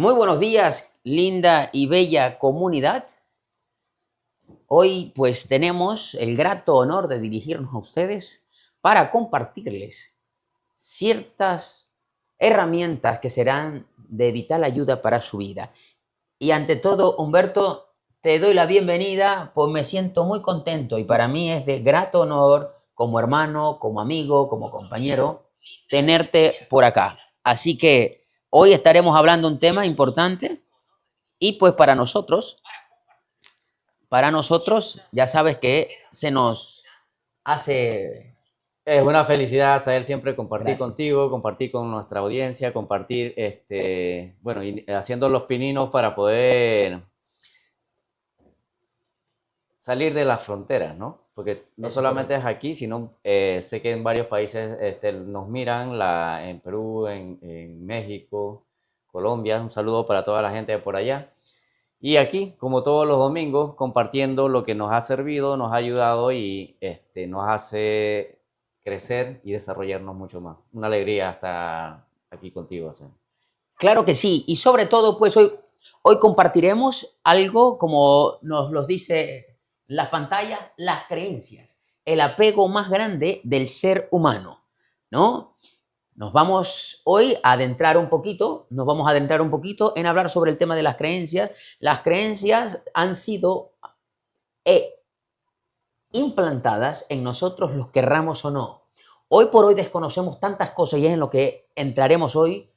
Muy buenos días, linda y bella comunidad. Hoy pues tenemos el grato honor de dirigirnos a ustedes para compartirles ciertas herramientas que serán de vital ayuda para su vida. Y ante todo, Humberto, te doy la bienvenida, pues me siento muy contento y para mí es de grato honor, como hermano, como amigo, como compañero, tenerte por acá. Así que hoy estaremos hablando de un tema importante y pues para nosotros ya sabes que se nos hace... Es una felicidad saber siempre compartir Gracias. contigo, compartir con nuestra audiencia, compartir, bueno, y haciendo los pininos para poder salir de las fronteras, ¿no? Porque no Eso es solamente correcto. es aquí, sino sé que en varios países nos miran, en Perú, en México, Colombia. Un saludo para toda la gente de por allá. Y aquí, como todos los domingos, compartiendo lo que nos ha servido, nos ha ayudado y nos hace crecer y desarrollarnos mucho más. Una alegría estar aquí contigo, Sam. Claro que sí, y sobre todo pues hoy compartiremos algo como nos lo dice la pantalla, las creencias, el apego más grande del ser humano, ¿no? Nos vamos hoy a adentrar un poquito, nos vamos a adentrar un poquito en hablar sobre el tema de las creencias. Las creencias han sido eh, implantadas en nosotros, los querramos o no. Hoy por hoy desconocemos tantas cosas y es en lo que entraremos hoy.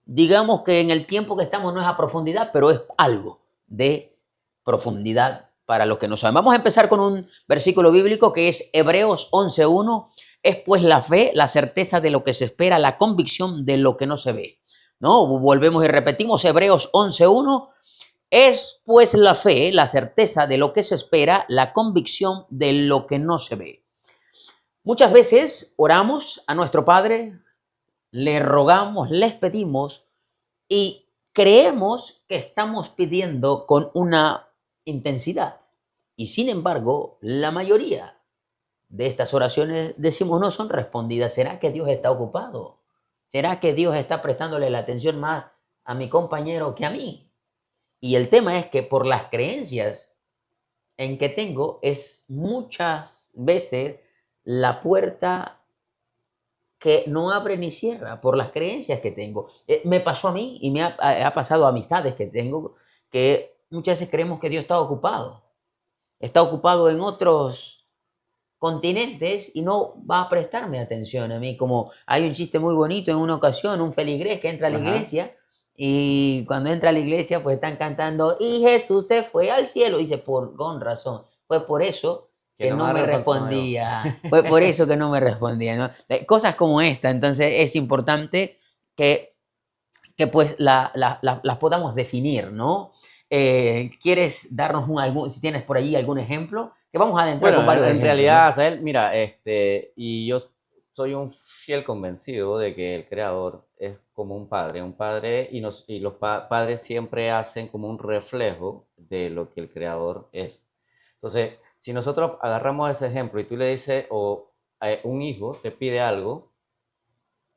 Digamos que en el tiempo que estamos no es a profundidad, pero es algo de profundidad para los que no saben. Vamos a empezar con un versículo bíblico que es Hebreos 11:1. Es pues la fe, la certeza de lo que se espera, la convicción de lo que no se ve. ¿No? Volvemos y repetimos Hebreos 11:1. Es pues la fe, la certeza de lo que se espera, la convicción de lo que no se ve. Muchas veces oramos a nuestro Padre, le rogamos, les pedimos y creemos que estamos pidiendo con una intensidad. Y sin embargo, la mayoría de estas oraciones decimos no son respondidas. ¿Será que Dios está ocupado? ¿Será que Dios está prestándole la atención más a mi compañero que a mí? Y el tema es que por las creencias en que tengo es muchas veces la puerta que no abre ni cierra por las creencias que tengo. Me pasó a mí y ha pasado a amistades que tengo que muchas veces creemos que Dios está ocupado en otros continentes y no va a prestarme atención a mí. Como hay un chiste muy bonito en una ocasión, un feligrés que entra a la Ajá. iglesia y cuando entra a la iglesia pues están cantando y Jesús se fue al cielo y dice, con razón, fue por eso Que que no me no ha me respondido. respondía, fue por eso que no me respondía, ¿no? Cosas como esta, entonces es importante que, que pues las podamos definir, ¿no? ¿Quieres darnos si tienes por allí algún ejemplo? Que vamos a adentrar Bueno, con varios en ejemplos, ¿no? realidad, Asael, mira, y yo soy un fiel convencido de que el creador es como un padre y los padres siempre hacen como un reflejo de lo que el creador es. Entonces, si nosotros agarramos ese ejemplo y tú le dices, o un hijo te pide algo,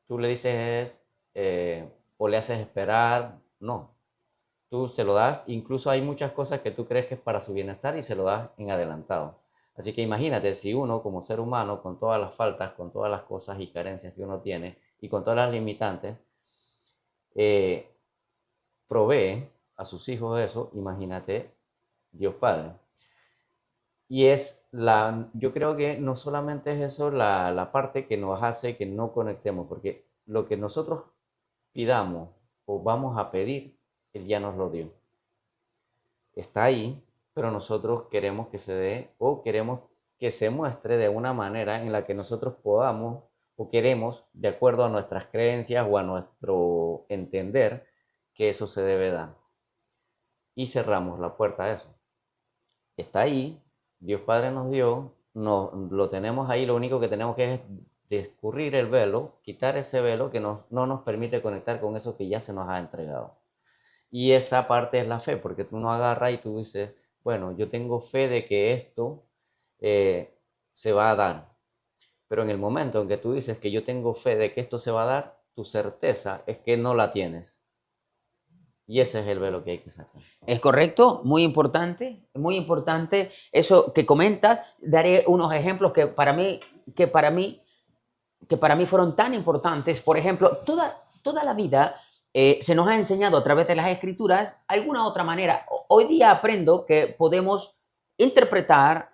tú le dices, o le haces esperar, no, tú se lo das, incluso hay muchas cosas que tú crees que es para su bienestar y se lo das en adelantado. Así que imagínate si uno como ser humano, con todas las faltas, con todas las cosas y carencias que uno tiene y con todas las limitantes, eh, provee a sus hijos eso, imagínate Dios Padre. Y yo creo que no solamente es eso la parte que nos hace que no conectemos, porque lo que nosotros pidamos o vamos a pedir, Él ya nos lo dio. Está ahí, pero nosotros queremos que se dé o queremos que se muestre de una manera en la que nosotros podamos o queremos, de acuerdo a nuestras creencias o a nuestro entender, que eso se debe dar. Y cerramos la puerta a eso. Está ahí, Dios Padre nos dio, lo tenemos ahí, lo único que tenemos que es descurrir el velo, quitar ese velo que no nos permite conectar con eso que ya se nos ha entregado. Y esa parte es la fe, porque tú no agarras y tú dices, bueno, yo tengo fe de que esto se va a dar. Pero en el momento en que tú dices que yo tengo fe de que esto se va a dar, tu certeza es que no la tienes. Y ese es el velo que hay que sacar. ¿Es correcto? Muy importante, muy importante. Eso que comentas, daré unos ejemplos que para mí fueron tan importantes. Por ejemplo, toda la vida se nos ha enseñado a través de las escrituras alguna otra manera. Hoy día aprendo que podemos interpretar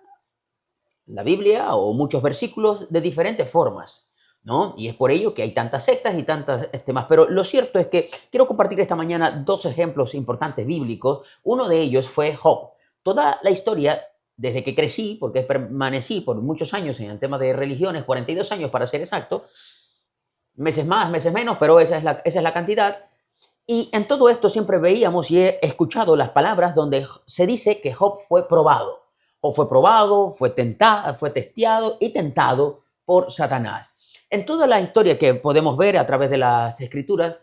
la Biblia o muchos versículos de diferentes formas, ¿no? Y es por ello que hay tantas sectas y tantas temas. Pero lo cierto es que quiero compartir esta mañana dos ejemplos importantes bíblicos. Uno de ellos fue Job. Toda la historia, desde que crecí, porque permanecí por muchos años en el tema de religiones, 42 años para ser exacto, meses más, meses menos, pero esa es la cantidad. Y en todo esto siempre veíamos y he escuchado las palabras donde se dice que Job fue probado. Job fue probado, fue testeado y tentado por Satanás. En toda la historia que podemos ver a través de las escrituras,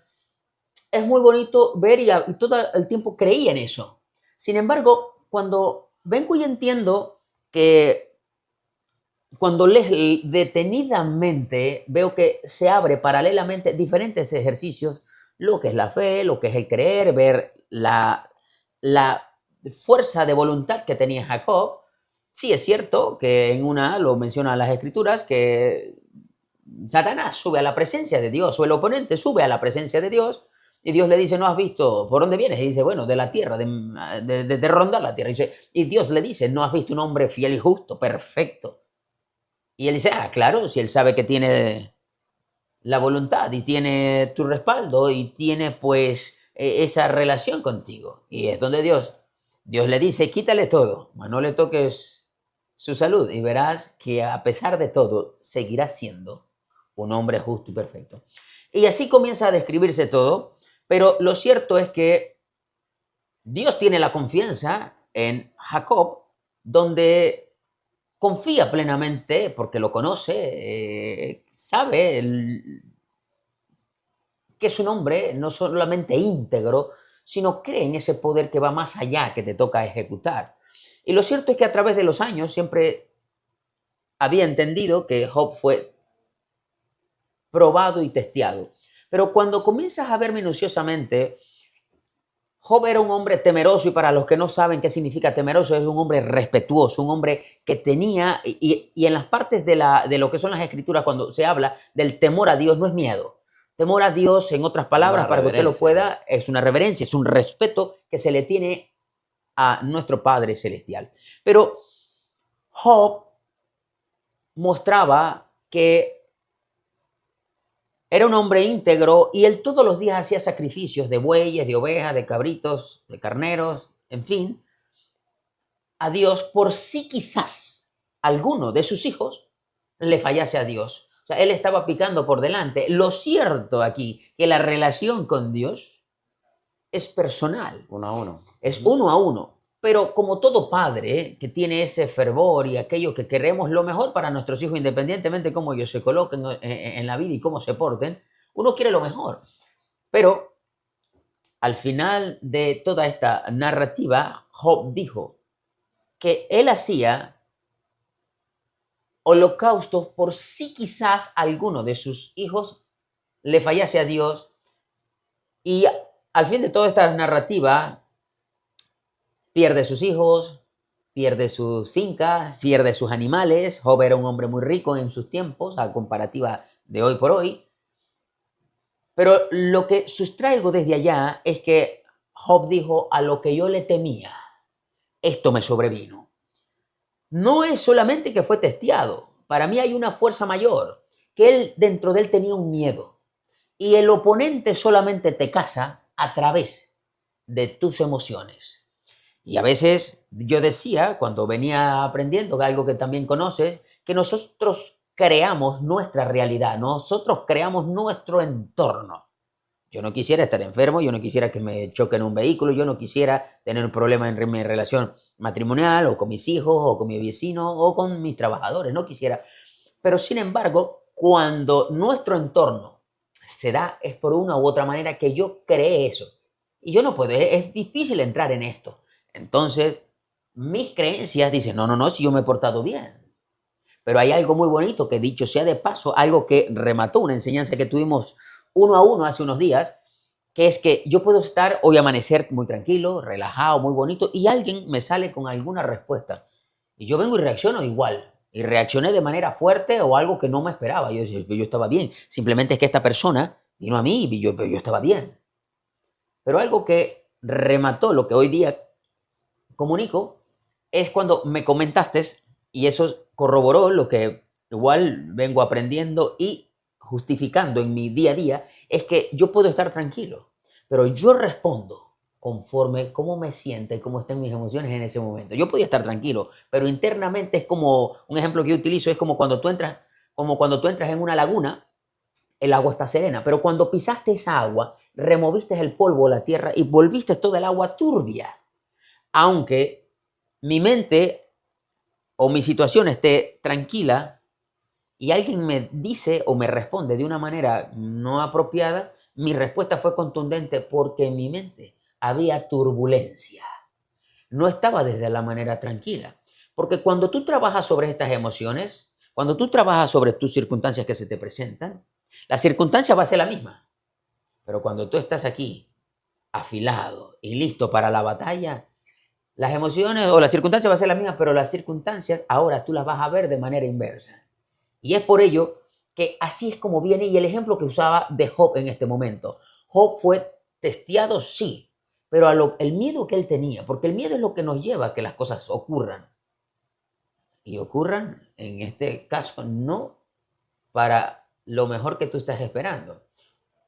es muy bonito ver y todo el tiempo creí en eso. Sin embargo, cuando vengo y entiendo que cuando lees detenidamente, veo que se abre paralelamente diferentes ejercicios, lo que es la fe, lo que es el creer, ver la fuerza de voluntad que tenía Jacob. Sí, es cierto que en una lo mencionan las escrituras, que Satanás sube a la presencia de Dios, o el oponente sube a la presencia de Dios, y Dios le dice, ¿no has visto por dónde vienes? Y dice, bueno, de la tierra, de rondar la tierra. Y Dios le dice, ¿no has visto un hombre fiel y justo, perfecto? Y él dice, ah, claro, si él sabe que tiene la voluntad y tiene tu respaldo y tiene pues esa relación contigo. Y es donde Dios le dice, quítale todo, mas no le toques su salud y verás que a pesar de todo seguirá siendo un hombre justo y perfecto. Y así comienza a describirse todo, pero lo cierto es que Dios tiene la confianza en Jacob, donde confía plenamente porque lo conoce, sabe que es un hombre no solamente íntegro, sino cree en ese poder que va más allá, que te toca ejecutar. Y lo cierto es que a través de los años siempre había entendido que Job fue probado y testeado. Pero cuando comienzas a ver minuciosamente, Job era un hombre temeroso, y para los que no saben qué significa temeroso, es un hombre respetuoso, un hombre que tenía, y en las partes de lo que son las escrituras, cuando se habla del temor a Dios, no es miedo. Temor a Dios, en otras palabras, para que usted lo pueda, es una reverencia, es un respeto que se le tiene a nuestro Padre Celestial. Pero Job mostraba que era un hombre íntegro y él todos los días hacía sacrificios de bueyes, de ovejas, de cabritos, de carneros, en fin, a Dios por si quizás alguno de sus hijos le fallase a Dios. O sea, él estaba picando por delante. Lo cierto aquí, que la relación con Dios es personal. Uno a uno. Es uno a uno. Pero como todo padre que tiene ese fervor y aquello que queremos lo mejor para nuestros hijos, independientemente de cómo ellos se coloquen en la vida y cómo se porten, uno quiere lo mejor. Pero al final de toda esta narrativa, Job dijo que él hacía holocaustos por si quizás alguno de sus hijos le fallase a Dios. Y al fin de toda esta narrativa, pierde sus hijos, pierde sus fincas, pierde sus animales. Job era un hombre muy rico en sus tiempos, a comparativa de hoy por hoy. Pero lo que sustraigo desde allá es que Job dijo, a lo que yo le temía, esto me sobrevino. No es solamente que fue testeado. Para mí hay una fuerza mayor, que él dentro de él tenía un miedo. Y el oponente solamente te caza a través de tus emociones. Y a veces yo decía, cuando venía aprendiendo, algo que también conoces, que nosotros creamos nuestra realidad, nosotros creamos nuestro entorno. Yo no quisiera estar enfermo, yo no quisiera que me choquen un vehículo, yo no quisiera tener un problema en mi relación matrimonial, o con mis hijos, o con mi vecino, o con mis trabajadores, no quisiera. Pero sin embargo, cuando nuestro entorno se da, es por una u otra manera que yo creé eso. Y yo no puedo, es difícil entrar en esto. Entonces, mis creencias dicen, no, si yo me he portado bien. Pero hay algo muy bonito que, dicho sea de paso, algo que remató una enseñanza que tuvimos uno a uno hace unos días, que es que yo puedo estar hoy amanecer muy tranquilo, relajado, muy bonito, y alguien me sale con alguna respuesta. Y yo vengo y reacciono igual. Y reaccioné de manera fuerte o algo que no me esperaba. Yo decía, yo estaba bien. Simplemente es que esta persona vino a mí y yo estaba bien. Pero algo que remató lo que hoy día comunico es cuando me comentaste, y eso corroboró lo que igual vengo aprendiendo y justificando en mi día a día, es que yo puedo estar tranquilo, pero yo respondo conforme cómo me siento y cómo estén mis emociones en ese momento. Yo podía estar tranquilo, pero internamente es como, un ejemplo que yo utilizo es como cuando tú entras en una laguna, el agua está serena, pero cuando pisaste esa agua, removiste el polvo, la tierra y volviste toda el agua turbia. Aunque mi mente o mi situación esté tranquila y alguien me dice o me responde de una manera no apropiada, mi respuesta fue contundente porque en mi mente había turbulencia. No estaba desde la manera tranquila. Porque cuando tú trabajas sobre estas emociones, cuando tú trabajas sobre tus circunstancias que se te presentan, la circunstancia va a ser la misma. Pero cuando tú estás aquí, afilado y listo para la batalla, las emociones o las circunstancias van a ser las mismas, pero las circunstancias ahora tú las vas a ver de manera inversa. Y es por ello que así es como viene, y el ejemplo que usaba de Job en este momento. Job fue testeado, sí, pero el miedo que él tenía, porque el miedo es lo que nos lleva a que las cosas ocurran. Y ocurran, en este caso, no para lo mejor que tú estás esperando.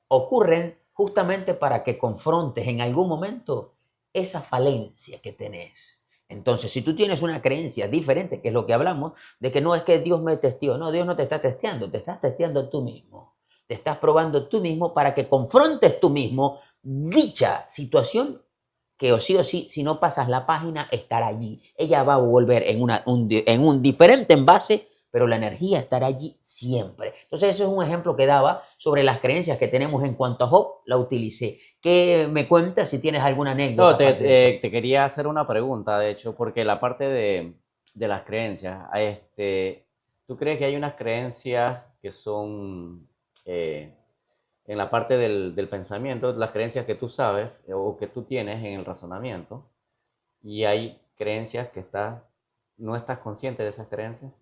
Ocurren justamente para que confrontes en algún momento esa falencia que tenés. Entonces, si tú tienes una creencia diferente, que es lo que hablamos, de que no es que Dios me testeó, no, Dios no te está testeando, te estás testeando tú mismo. Te estás probando tú mismo para que confrontes tú mismo dicha situación que o sí, si no pasas la página, estará allí. Ella va a volver en un diferente envase, pero la energía estará allí siempre. Entonces, eso es un ejemplo que daba sobre las creencias que tenemos en cuanto a Job, la utilicé. ¿Qué me cuentas si tienes alguna No, anécdota aparte de eso? te quería hacer una pregunta, de hecho, porque la parte de las creencias, ¿tú crees que hay unas creencias que son en la parte del pensamiento, las creencias que tú sabes o que tú tienes en el razonamiento, y hay creencias que no estás consciente de esas creencias?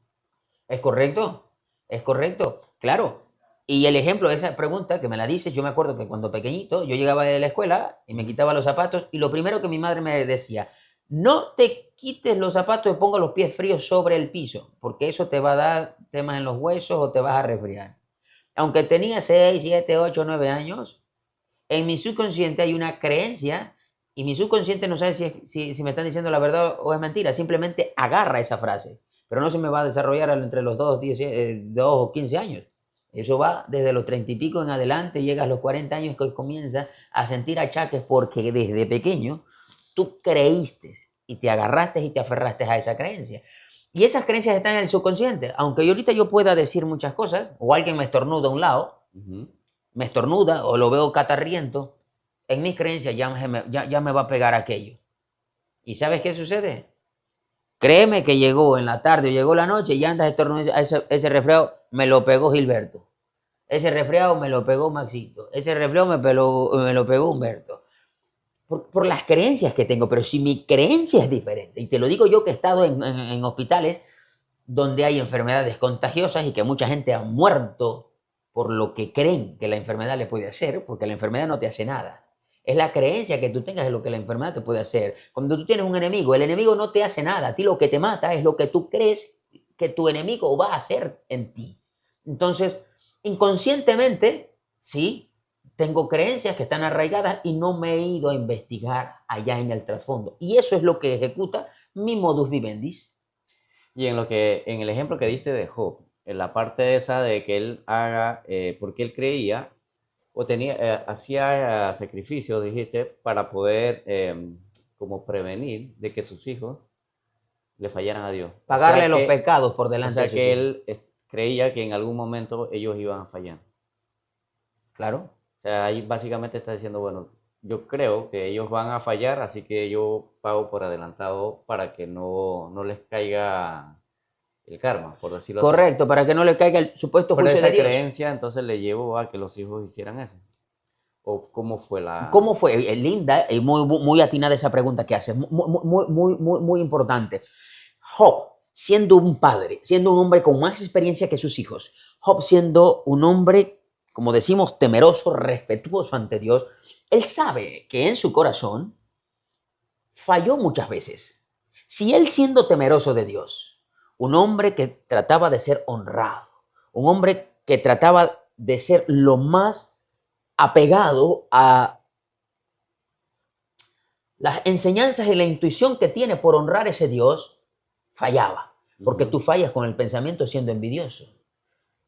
¿Es correcto? ¿Es correcto? Claro. Y el ejemplo de esa pregunta que me la dices, yo me acuerdo que cuando pequeñito yo llegaba de la escuela y me Ujú. quitaba los zapatos y lo primero que mi madre me decía, no te quites los zapatos y ponga los pies fríos sobre el piso, porque eso te va a dar temas en los huesos o te vas a resfriar. Aunque tenía 6, 7, 8, 9 años, en mi subconsciente hay una creencia y mi subconsciente no sabe si me están diciendo la verdad o es mentira, simplemente agarra esa frase, pero no se me va a desarrollar entre los 2 o 15 años. Eso va desde los 30 y pico en adelante, llega a los 40 años que comienza a sentir achaques porque desde pequeño tú creíste y te agarraste y te aferraste a esa creencia. Y esas creencias están en el subconsciente. Aunque yo ahorita yo pueda decir muchas cosas, o alguien me estornuda a un lado, Ujú. me estornuda o lo veo catarriento, en mis creencias ya me va a pegar aquello. ¿Y sabes qué sucede? Créeme que llegó en la tarde o llegó la noche y andas estornudando, ese resfriado me lo pegó Gilberto. Ese resfriado me lo pegó Maxito. Ese resfriado me lo pegó Humberto. Por las creencias que tengo, pero si mi creencia es diferente, y te lo digo yo que he estado en hospitales donde hay enfermedades contagiosas y que mucha gente ha muerto por lo que creen que la enfermedad le puede hacer, porque la enfermedad no te hace nada. Es la creencia que tú tengas de lo que la enfermedad te puede hacer. Cuando tú tienes un enemigo, el enemigo no te hace nada. A ti lo que te mata es lo que tú crees que tu enemigo va a hacer en ti. Entonces, inconscientemente, sí, tengo creencias que están arraigadas y no me he ido a investigar allá en el trasfondo. Y eso es lo que ejecuta mi modus vivendi. Y en el ejemplo que diste de Job, en la parte esa de que él haga, porque él creía o hacía sacrificios, dijiste, para poder como prevenir de que sus hijos le fallaran a Dios. Pagarle los pecados por O delante de sea sus que hijos. él creía que en algún momento ellos iban a fallar. Claro. O sea, ahí básicamente está diciendo, bueno, yo creo que ellos van a fallar, así que yo pago por adelantado para que no les caiga el karma, por decirlo así. Correcto, para que no le caiga el supuesto Pero juicio de esa Dios. creencia entonces le llevó a que los hijos hicieran eso. ¿O cómo fue la...? ¿Cómo fue? Linda y muy atinada esa pregunta que haces, muy importante. Job, siendo un padre, siendo un hombre con más experiencia que sus hijos, Job siendo un hombre, como decimos, temeroso, respetuoso ante Dios, él sabe que en su corazón falló muchas veces. Si él siendo temeroso de Dios, un hombre que trataba de ser honrado, un hombre que trataba de ser lo más apegado a las enseñanzas y la intuición que tiene por honrar a ese Dios, fallaba. Porque tú fallas con el pensamiento siendo envidioso,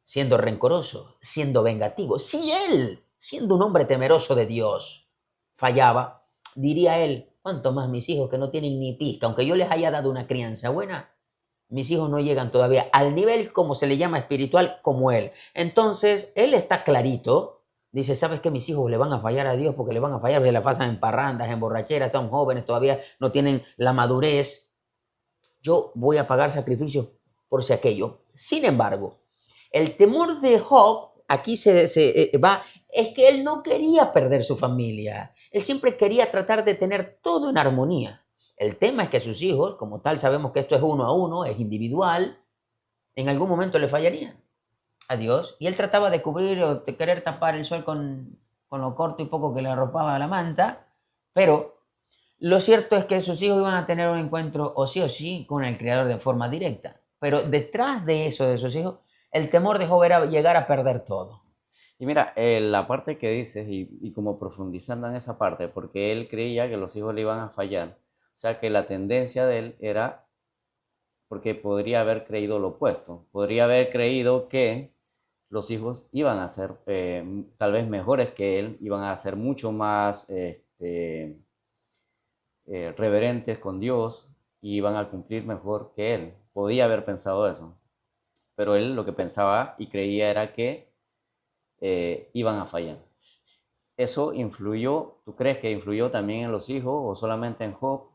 siendo rencoroso, siendo vengativo. Si él, siendo un hombre temeroso de Dios, fallaba, diría él, ¿cuánto más mis hijos que no tienen ni pizca? Aunque yo les haya dado una crianza buena, mis hijos no llegan todavía al nivel, como se le llama, espiritual, como él. Entonces, él está clarito. Dice, ¿sabes qué? Mis hijos le van a fallar a Dios porque le van a fallar, porque la pasan en parrandas, en borracheras, están jóvenes, todavía no tienen la madurez. Yo voy a pagar sacrificios por si aquello. Sin embargo, el temor de Job, aquí se va, es que él no quería perder su familia. Él siempre quería tratar de tener todo en armonía. El tema es que sus hijos, como tal, sabemos que esto es uno a uno, es individual, en algún momento le fallarían a Dios. Y él trataba de cubrir o de querer tapar el sol con lo corto y poco que le arropaba la manta, pero lo cierto es que sus hijos iban a tener un encuentro o sí con el Creador de forma directa. Pero detrás de eso de sus hijos, el temor de Job era llegar a perder todo. Y mira, la parte que dices, y como profundizando en esa parte, porque él creía que los hijos le iban a fallar, o sea que la tendencia de él era, porque podría haber creído lo opuesto, podría haber creído que los hijos iban a ser tal vez mejores que él, iban a ser mucho más reverentes con Dios y iban a cumplir mejor que él. Podía haber pensado eso, pero él lo que pensaba y creía era que iban a fallar. ¿Eso influyó? ¿Tú crees que influyó también en los hijos o solamente en Job?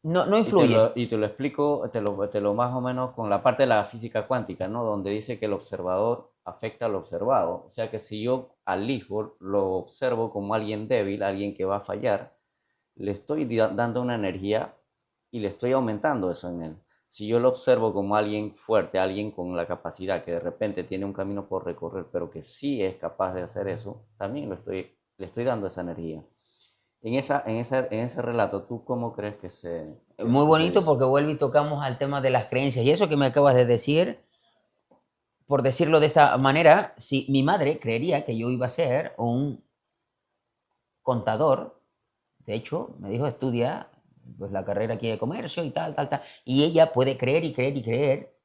No influye. Y te lo explico, te lo más o menos con la parte de la física cuántica, ¿no? Donde dice que el observador afecta al observado. O sea que si yo al hijo lo observo como alguien débil, alguien que va a fallar, le estoy dando una energía y le estoy aumentando eso en él. Si yo lo observo como alguien fuerte, alguien con la capacidad que de repente tiene un camino por recorrer, pero que sí es capaz de hacer eso, también le estoy dando esa energía. En ese relato, ¿tú cómo crees Muy que se bonito hizo? porque vuelve y tocamos al tema de las creencias. Y eso que me acabas de decir, por decirlo de esta manera, si mi madre creería que yo iba a ser un contador, de hecho, me dijo, estudia pues, la carrera aquí de comercio y tal. Y ella puede creer y creer y creer.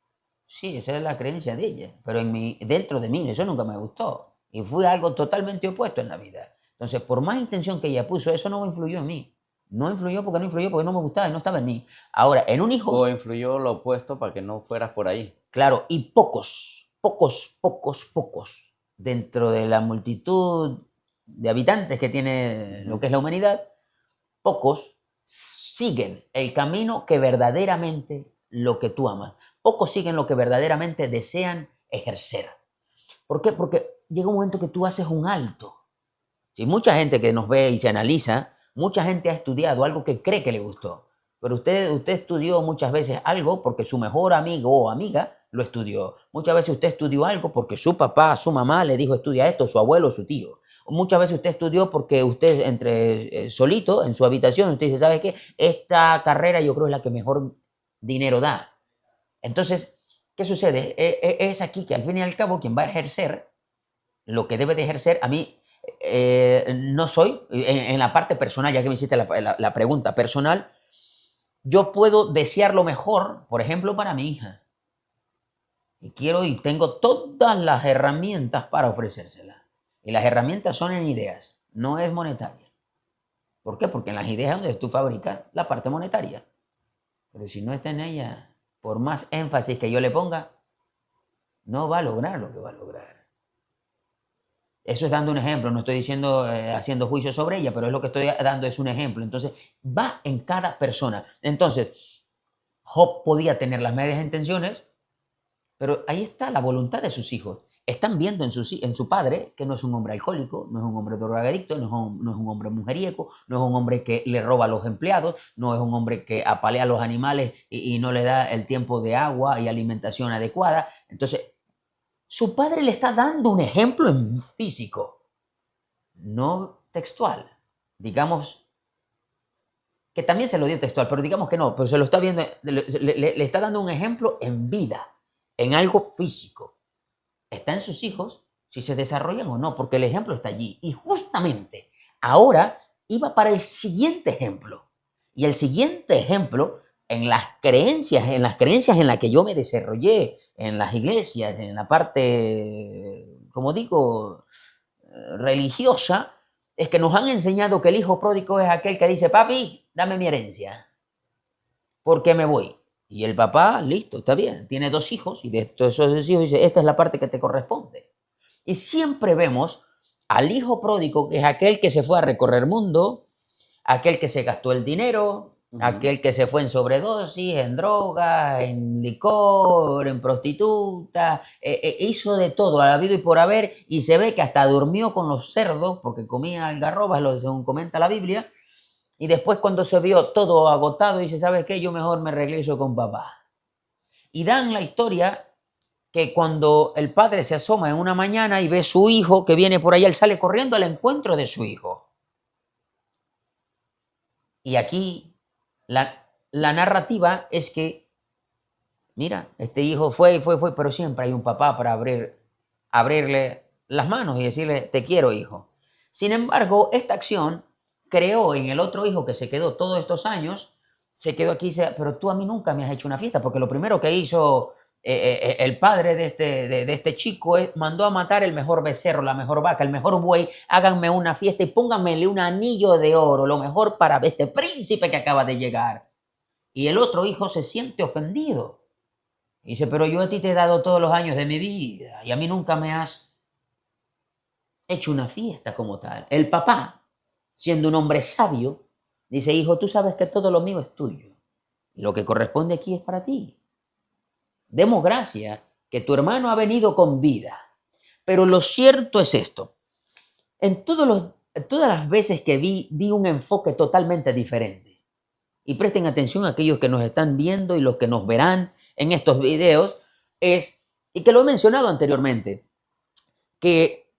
Sí, esa es la creencia de ella. Pero dentro de mí eso nunca me gustó. Y fue algo totalmente opuesto en la vida. Entonces, por más intención que ella puso, eso no influyó en mí. No influyó porque no me gustaba y no estaba en mí. Ahora, en un ¿O hijo, influyó lo opuesto para que no fueras por ahí? claro, y pocos, dentro de la multitud de habitantes que tiene lo que es la humanidad, pocos siguen el camino que verdaderamente lo que tú amas. Pocos siguen lo que verdaderamente desean ejercer. ¿Por qué? Porque llega un momento que tú haces un alto. Si mucha gente que nos ve y se analiza, mucha gente ha estudiado algo que cree que le gustó. Pero usted estudió muchas veces algo porque su mejor amigo o amiga lo estudió. Muchas veces usted estudió algo porque su papá, su mamá le dijo estudia esto, su abuelo, su tío. Muchas veces usted estudió porque usted entre solito en su habitación, usted dice, ¿sabe qué? Esta carrera yo creo es la que mejor dinero da. Entonces, ¿qué sucede? Es aquí que al fin y al cabo quien va a ejercer lo que debe de ejercer, a mí no soy, en la parte personal, ya que me hiciste la pregunta personal, yo puedo desear lo mejor, por ejemplo, para mi hija. Y quiero y tengo todas las herramientas para ofrecérselas. Y las herramientas son en ideas, no es monetaria. ¿Por qué? Porque en las ideas es donde tú fabricas la parte monetaria. Pero si no está en ella, por más énfasis que yo le ponga, no va a lograr lo que va a lograr. Eso es dando un ejemplo, no estoy diciendo haciendo juicio sobre ella, pero es lo que estoy dando es un ejemplo. Entonces, va en cada persona. Entonces, Job podía tener las medias intenciones, pero ahí está la voluntad de sus hijos. están viendo en su padre que no es un hombre alcohólico, no es un hombre drogadicto, no es un hombre mujeriego, no es un hombre que le roba a los empleados, no es un hombre que apalea a los animales y no le da el tiempo de agua y alimentación adecuada. Entonces, su padre le está dando un ejemplo en físico, no textual. Digamos que también se lo dio textual, pero digamos que no, pero se lo está viendo, le está dando un ejemplo en vida, en algo físico. Está en sus hijos si se desarrollan o no, porque el ejemplo está allí. Y justamente ahora iba para el siguiente ejemplo. Y el siguiente ejemplo, en las creencias en las que yo me desarrollé, en las iglesias, en la parte, como digo, religiosa, es que nos han enseñado que el hijo pródigo es aquel que dice, papi, dame mi herencia, porque me voy. Y el papá, listo, está bien, tiene 2 hijos y de esos 2 hijos dice, esta es la parte que te corresponde. Y siempre vemos al hijo pródigo, que es aquel que se fue a recorrer el mundo, aquel que se gastó el dinero, aquel que se fue en sobredosis, en drogas, en licor, en prostituta, hizo de todo, ha habido y por haber, y se ve que hasta durmió con los cerdos, porque comía algarrobas, según comenta la Biblia, y después cuando se vio todo agotado, dice, ¿sabes qué? Yo mejor me regreso con papá. Y dan la historia que cuando el padre se asoma en una mañana y ve a su hijo que viene por allá, él sale corriendo al encuentro de su hijo. Y aquí la narrativa es que, mira, este hijo fue, pero siempre hay un papá para abrirle las manos y decirle, te quiero, hijo. Sin embargo, esta acción creó en el otro hijo que se quedó todos estos años, se quedó aquí y dice, pero tú a mí nunca me has hecho una fiesta, porque lo primero que hizo el padre de este chico mandó a matar el mejor becerro, la mejor vaca, el mejor buey, háganme una fiesta y pónganmele un anillo de oro, lo mejor para este príncipe que acaba de llegar. Y el otro hijo se siente ofendido. Y dice, pero yo a ti te he dado todos los años de mi vida y a mí nunca me has hecho una fiesta como tal. El papá, siendo un hombre sabio, dice, hijo, tú sabes que todo lo mío es tuyo. Y lo que corresponde aquí es para ti. Demos gracias que tu hermano ha venido con vida. Pero lo cierto es esto. En todas las veces que vi un enfoque totalmente diferente. Y presten atención a aquellos que nos están viendo y los que nos verán en estos videos, y que lo he mencionado anteriormente, que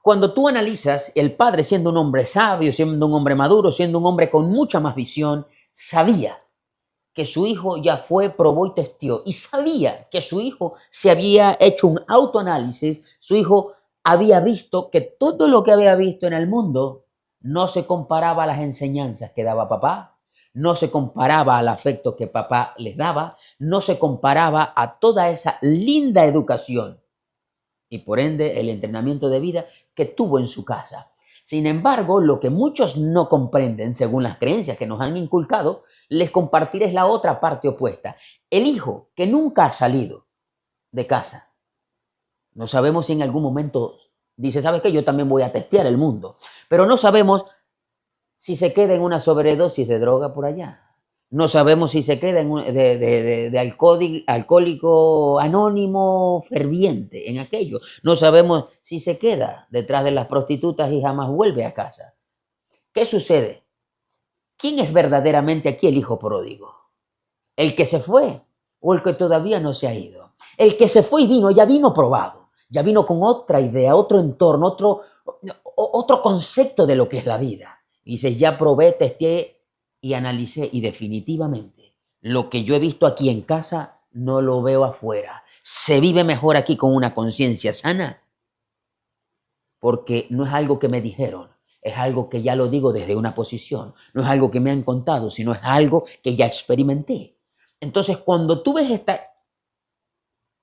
cuando tú analizas, el padre siendo un hombre sabio, siendo un hombre maduro, siendo un hombre con mucha más visión, sabía que su hijo ya fue, probó y testió. Y sabía que su hijo se había hecho un autoanálisis, su hijo había visto que todo lo que había visto en el mundo no se comparaba a las enseñanzas que daba papá, no se comparaba al afecto que papá les daba, no se comparaba a toda esa linda educación y por ende el entrenamiento de vida que tuvo en su casa. Sin embargo, lo que muchos no comprenden, según las creencias que nos han inculcado, les compartiré es la otra parte opuesta. El hijo que nunca ha salido de casa, no sabemos si en algún momento dice, ¿sabes qué? Yo también voy a testear el mundo. Pero no sabemos si se queda en una sobredosis de droga por allá. No sabemos si se queda de alcohólico anónimo ferviente en aquello. No sabemos si se queda detrás de las prostitutas y jamás vuelve a casa. ¿Qué sucede? ¿Quién es verdaderamente aquí el hijo pródigo? ¿El que se fue o el que todavía no se ha ido? El que se fue y vino, ya vino probado. Ya vino con otra idea, otro entorno, otro concepto de lo que es la vida. Y dices, ya probé, testé y analicé y definitivamente lo que yo he visto aquí en casa no lo veo afuera. Se vive mejor aquí con una conciencia sana porque no es algo que me dijeron, es algo que ya lo digo desde una posición, no es algo que me han contado, sino es algo que ya experimenté. Entonces, cuando tú ves esta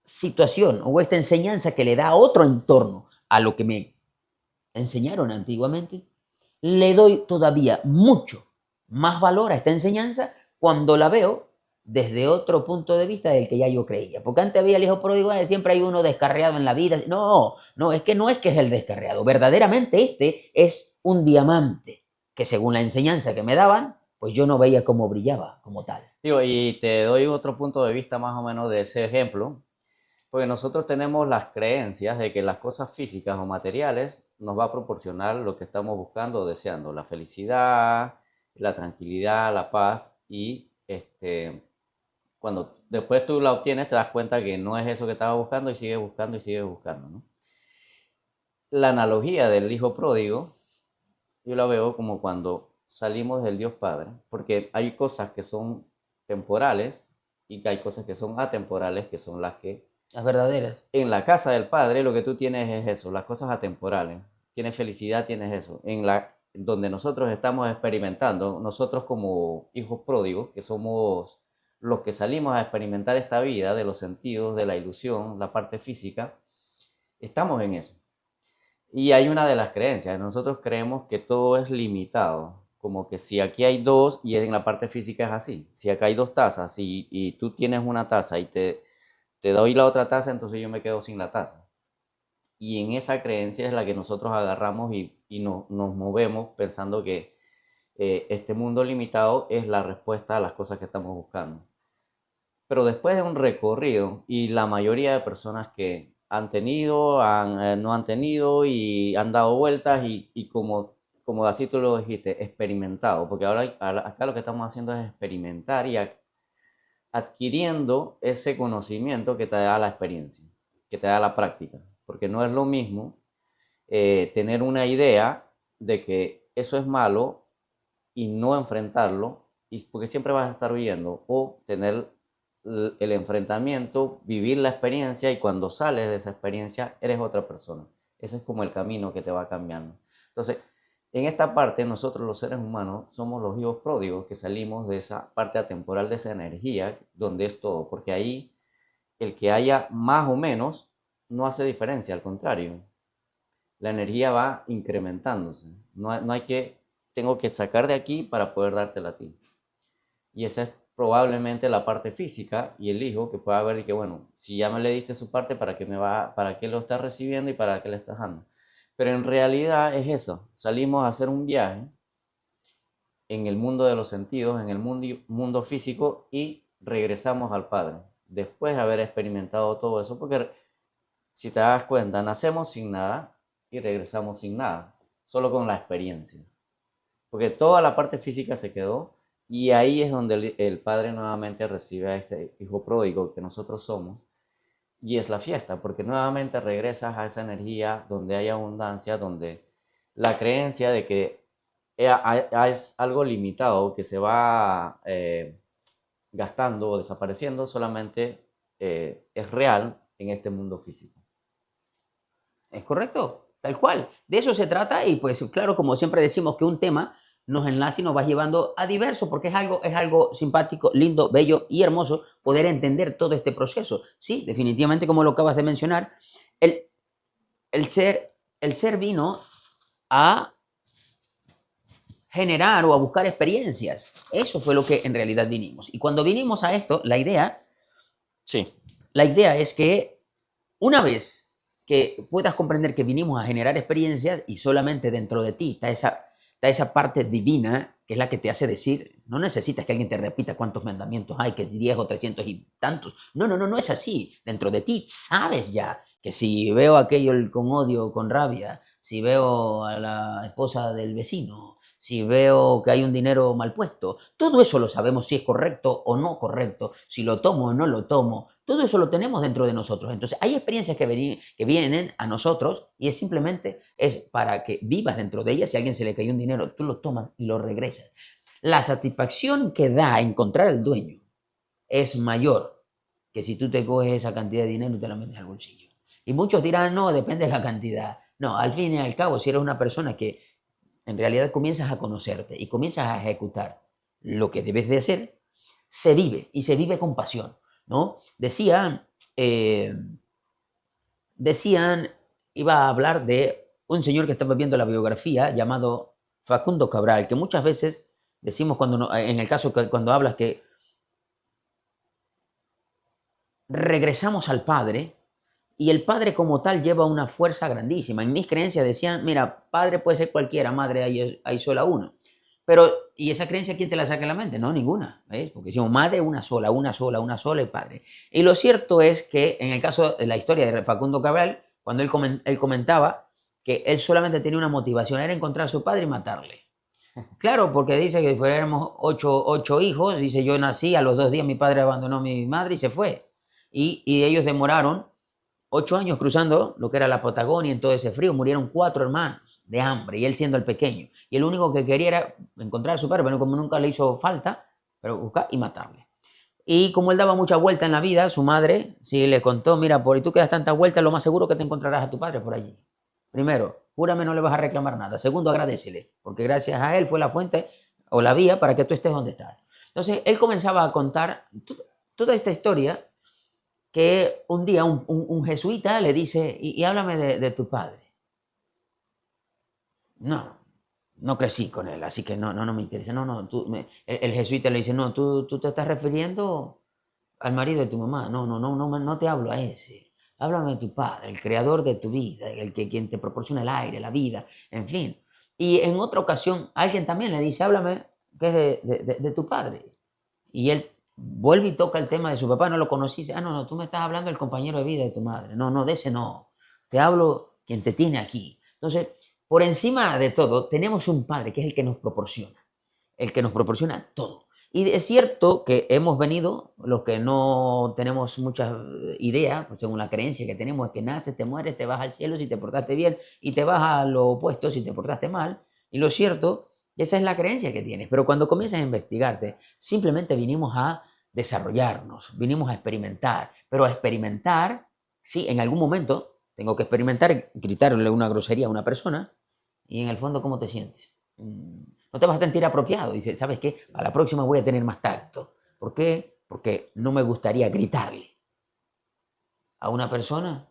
situación o esta enseñanza que le da otro entorno a lo que me enseñaron antiguamente, le doy todavía mucho más valor a esta enseñanza cuando la veo desde otro punto de vista del que ya yo creía. Porque antes había el hijo pródigo, siempre hay uno descarriado en la vida. No, es que es el descarriado. Verdaderamente este es un diamante que según la enseñanza que me daban, pues yo no veía cómo brillaba como tal. Digo, y te doy otro punto de vista más o menos de ese ejemplo, Porque nosotros tenemos las creencias de que las cosas físicas o materiales nos va a proporcionar lo que estamos buscando o deseando, la felicidad, la tranquilidad, la paz y cuando después tú la obtienes te das cuenta que no es eso que estabas buscando y sigues buscando, ¿no? La analogía del hijo pródigo yo la veo como cuando salimos del Dios Padre, porque hay cosas que son temporales y que hay cosas que son atemporales, que son las que Las verdaderas. en la casa del Padre lo que tú tienes es eso, las cosas atemporales. Tienes felicidad, tienes eso. Donde nosotros estamos experimentando, nosotros como hijos pródigos, que somos los que salimos a experimentar esta vida de los sentidos, de la ilusión, la parte física, estamos en eso. Y hay una de las creencias, nosotros creemos que todo es limitado, como que si aquí hay dos, y en la parte física es así, si acá hay dos tazas y tú tienes una taza y te doy la otra taza, entonces yo me quedo sin la taza. Y en esa creencia es la que nosotros agarramos y nos movemos pensando que este mundo limitado es la respuesta a las cosas que estamos buscando. Pero después de un recorrido, y la mayoría de personas que han tenido, no han tenido y han dado vueltas y como así tú lo dijiste, experimentado, porque ahora acá lo que estamos haciendo es experimentar y adquiriendo ese conocimiento que te da la experiencia, que te da la práctica, porque no es lo mismo tener una idea de que eso es malo y no enfrentarlo, porque siempre vas a estar huyendo, o tener el enfrentamiento, vivir la experiencia y cuando sales de esa experiencia eres otra persona. Ese es como el camino que te va cambiando. Entonces, en esta parte, nosotros los seres humanos somos los hijos pródigos que salimos de esa parte atemporal, de esa energía, donde es todo, porque ahí el que haya más o menos no hace diferencia, al contrario, la energía va incrementándose. No hay que, tengo que sacar de aquí para poder dártela a ti. Y esa es probablemente la parte física y el hijo que pueda ver y que, bueno, si ya me le diste su parte, ¿para qué lo estás recibiendo y para qué le estás dando? Pero en realidad es eso, salimos a hacer un viaje en el mundo de los sentidos, en el mundo físico y regresamos al Padre, después de haber experimentado todo eso, porque si te das cuenta, nacemos sin nada y regresamos sin nada, solo con la experiencia, porque toda la parte física se quedó y ahí es donde el Padre nuevamente recibe a ese hijo pródigo que nosotros somos. Y es la fiesta, porque nuevamente regresas a esa energía donde hay abundancia, donde la creencia de que es algo limitado, que se va gastando o desapareciendo, solamente es real en este mundo físico. ¿Es correcto? Tal cual. De eso se trata y pues claro, como siempre decimos que un tema nos enlaza y nos va llevando a diverso, porque es algo simpático, lindo, bello y hermoso poder entender todo este proceso. Sí, definitivamente, como lo acabas de mencionar, el, el ser vino a generar o a buscar experiencias. Eso fue lo que en realidad vinimos. Y cuando vinimos a esto, Sí. la idea es que una vez que puedas comprender que vinimos a generar experiencias y solamente dentro de ti está esa parte divina que es la que te hace decir, no necesitas que alguien te repita cuántos mandamientos hay, que es 10 o 300 y tantos. No, no, no, no es así. Dentro de ti sabes ya que si veo aquello con odio, con rabia, si veo a la esposa del vecino, si veo que hay un dinero mal puesto, todo eso lo sabemos si es correcto o no correcto, si lo tomo o no lo tomo, todo eso lo tenemos dentro de nosotros. Entonces hay experiencias que vienen a nosotros y es para que vivas dentro de ellas. Si a alguien se le cayó un dinero, tú lo tomas y lo regresas. La satisfacción que da encontrar al dueño es mayor que si tú te coges esa cantidad de dinero y te la metes al bolsillo. Y muchos dirán, no, depende de la cantidad. No, al fin y al cabo, si eres una persona que en realidad comienzas a conocerte y comienzas a ejecutar lo que debes de hacer, se vive y se vive con pasión, ¿no? Decían, iba a hablar de un señor que estaba viendo la biografía llamado Facundo Cabral, que muchas veces decimos en el caso que cuando hablas que regresamos al Padre y el Padre como tal lleva una fuerza grandísima. En mis creencias decían, mira, Padre puede ser cualquiera, Madre hay sola uno. Pero, ¿y esa creencia quién te la saca de la mente? No, ninguna, ¿ves? Porque decimos madre, una sola y padre. Y lo cierto es que en el caso de la historia de Facundo Cabral, cuando él comentaba que él solamente tenía una motivación, era encontrar a su padre y matarle. Claro, porque dice que éramos ocho hijos, dice yo nací, a los 2 días mi padre abandonó a mi madre y se fue. Y ellos demoraron 8 años cruzando lo que era la Patagonia en todo ese frío. Murieron 4 hermanos de hambre y él siendo el pequeño. Y el único que quería era encontrar a su padre, pero como nunca le hizo falta, pero buscar y matarle. Y como él daba mucha vuelta en la vida, su madre sí le contó, mira, por y tú que das tantas vueltas, lo más seguro que te encontrarás a tu padre por allí. Primero, júrame no le vas a reclamar nada. Segundo, agradécele, porque gracias a él fue la fuente o la vía para que tú estés donde estás. Entonces, él comenzaba a contar toda esta historia que un día un jesuita le dice, y háblame de tu padre. No, no crecí con él, así que no me interesa. No, el jesuita le dice, no, tú te estás refiriendo al marido de tu mamá. No te hablo a ese. Háblame de tu padre, el creador de tu vida, quien te proporciona el aire, la vida, en fin. Y en otra ocasión, alguien también le dice, háblame, que es de tu padre. Y él vuelve y toca el tema de su papá, no lo conocí. No, tú me estás hablando del compañero de vida de tu madre. No, de ese no. Te hablo quien te tiene aquí. Entonces, por encima de todo, tenemos un padre que es el que nos proporciona todo. Y es cierto que hemos venido, los que no tenemos mucha idea, pues según la creencia que tenemos, es que naces, te mueres, te vas al cielo si te portaste bien y te vas a lo opuesto si te portaste mal. Y lo cierto, esa es la creencia que tienes. Pero cuando comienzas a investigarte, simplemente vinimos a desarrollarnos, vinimos a experimentar. Pero a experimentar, sí, en algún momento tengo que experimentar, gritarle una grosería a una persona y en el fondo, ¿cómo te sientes? No te vas a sentir apropiado. Dice, ¿sabes qué? A la próxima voy a tener más tacto. ¿Por qué? Porque no me gustaría gritarle a una persona.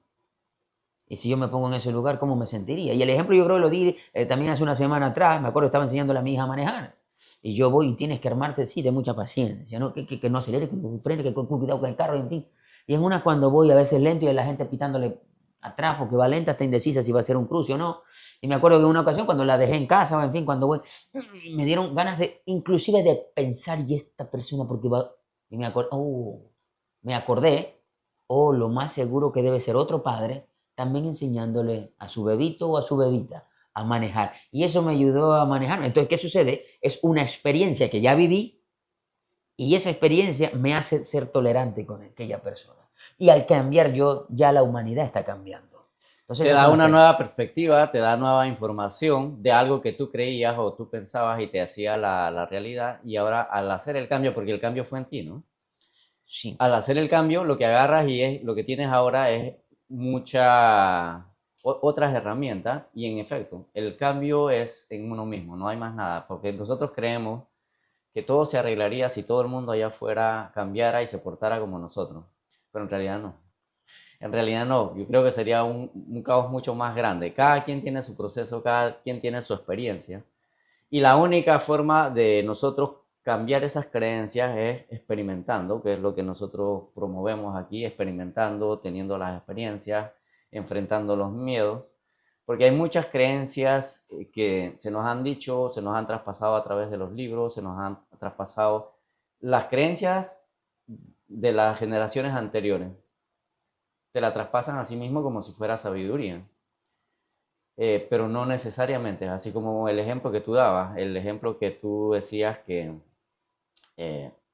Y si yo me pongo en ese lugar, ¿cómo me sentiría? Y el ejemplo yo creo que lo di también hace una semana atrás. Me acuerdo que estaba enseñándole a mi hija a manejar. Y yo voy y tienes que armarte, sí, de mucha paciencia. ¿No? Que no acelere, que no frene, que con cuidado con el carro, en fin. Y en una cuando voy a veces lento y la gente pitándole atrás porque va lenta, está indecisa si va a ser un cruce o no. Y me acuerdo que en una ocasión cuando la dejé en casa o en fin, cuando voy, me dieron ganas de, inclusive de pensar, y esta persona porque va, y me acordé, lo más seguro que debe ser otro padre, también enseñándole a su bebito o a su bebita a manejar. Y eso me ayudó a manejar. Entonces, ¿qué sucede? Es una experiencia que ya viví y esa experiencia me hace ser tolerante con aquella persona. Y al cambiar yo, ya la humanidad está cambiando. Entonces, Te esas da son las una creencias. nueva perspectiva, te da nueva información de algo que tú creías o tú pensabas y te hacía la realidad. Y ahora al hacer el cambio, porque el cambio fue en ti, ¿no? Sí, Al hacer el cambio, lo que agarras y es lo que tienes ahora es muchas otras herramientas. Y en efecto, el cambio es en uno mismo, no hay más nada. Porque nosotros creemos que todo se arreglaría si todo el mundo allá afuera cambiara y se portara como nosotros. Pero en realidad no. En realidad no, yo creo que sería un caos mucho más grande. Cada quien tiene su proceso, cada quien tiene su experiencia. Y la única forma de nosotros cambiar esas creencias es experimentando, que es lo que nosotros promovemos aquí, experimentando, teniendo las experiencias, enfrentando los miedos. Porque hay muchas creencias que se nos han dicho, se nos han traspasado a través de los libros, se nos han traspasado las creencias de las generaciones anteriores. Te la traspasan a sí mismo como si fuera sabiduría. Pero no necesariamente, así como el ejemplo que tú dabas, el ejemplo que tú decías que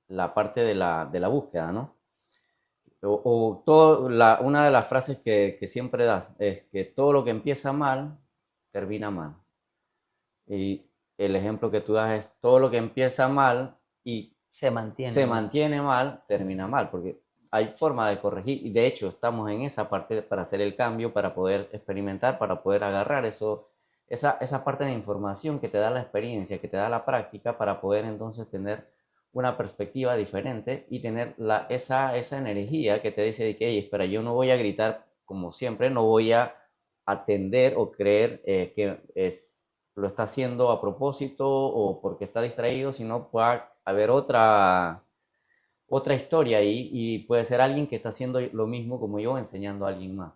la parte de la búsqueda, ¿no? Una de las frases que siempre das es que todo lo que empieza mal, termina mal. Y el ejemplo que tú das es todo lo que empieza mal y se mantiene se mal. mantiene mal, termina mal, porque hay forma de corregir y de hecho estamos en esa parte para hacer el cambio, para poder experimentar, para poder agarrar esa parte de información que te da la experiencia, que te da la práctica, para poder entonces tener una perspectiva diferente y tener esa energía que te dice de que, hey, espera, yo no voy a gritar como siempre, no voy a atender o creer que lo está haciendo a propósito o porque está distraído, sino puede haber otra historia ahí y puede ser alguien que está haciendo lo mismo como yo, enseñando a alguien más.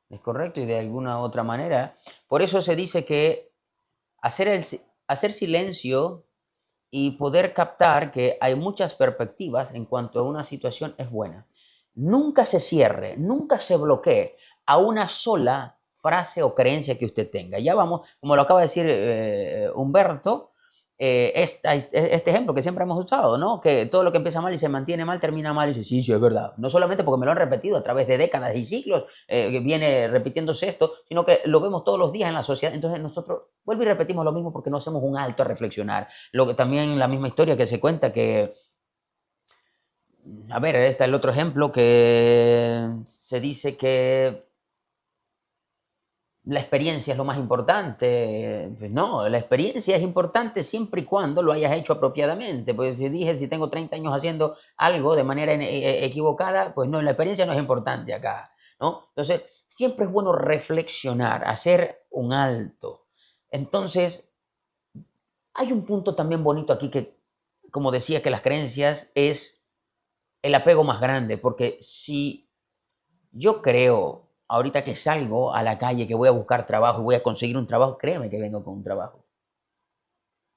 Es correcto, y de alguna otra manera. Por eso se dice que hacer silencio y poder captar que hay muchas perspectivas en cuanto a una situación es buena. Nunca se cierre, nunca se bloquee a una sola frase o creencia que usted tenga. Ya vamos, como lo acaba de decir Humberto, este ejemplo que siempre hemos usado, ¿no? Que todo lo que empieza mal y se mantiene mal termina mal. Y dice, sí, sí, es verdad. No solamente porque me lo han repetido a través de décadas y siglos, que viene repitiéndose esto, sino que lo vemos todos los días en la sociedad. Entonces nosotros vuelvo y repetimos lo mismo porque no hacemos un alto a reflexionar. Lo que también la misma historia que se cuenta que, a ver, está el otro ejemplo que se dice que la experiencia es lo más importante. Pues no, la experiencia es importante siempre y cuando lo hayas hecho apropiadamente. Pues si dije, si tengo 30 años haciendo algo de manera equivocada, pues no, la experiencia no es importante acá, ¿no? Entonces, siempre es bueno reflexionar, hacer un alto. Entonces, hay un punto también bonito aquí que, como decía, que las creencias es el apego más grande, porque si yo creo, ahorita que salgo a la calle, que voy a buscar trabajo y voy a conseguir un trabajo, créeme que vengo con un trabajo.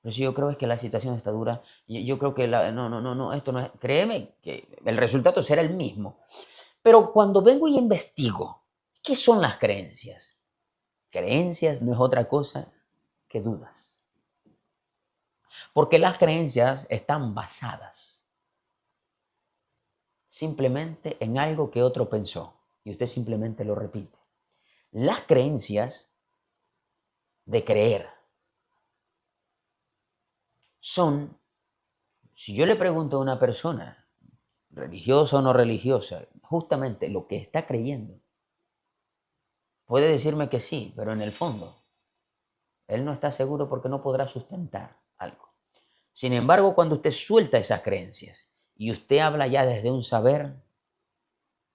Pero si yo creo es que la situación está dura, yo creo que no, esto no es, créeme que el resultado será el mismo. Pero cuando vengo y investigo, ¿qué son las creencias? Creencias no es otra cosa que dudas. Porque las creencias están basadas simplemente en algo que otro pensó y usted simplemente lo repite. Las creencias de creer son, si yo le pregunto a una persona, religiosa o no religiosa, justamente lo que está creyendo, puede decirme que sí, pero en el fondo, él no está seguro porque no podrá sustentar algo. Sin embargo, cuando usted suelta esas creencias y usted habla ya desde un saber,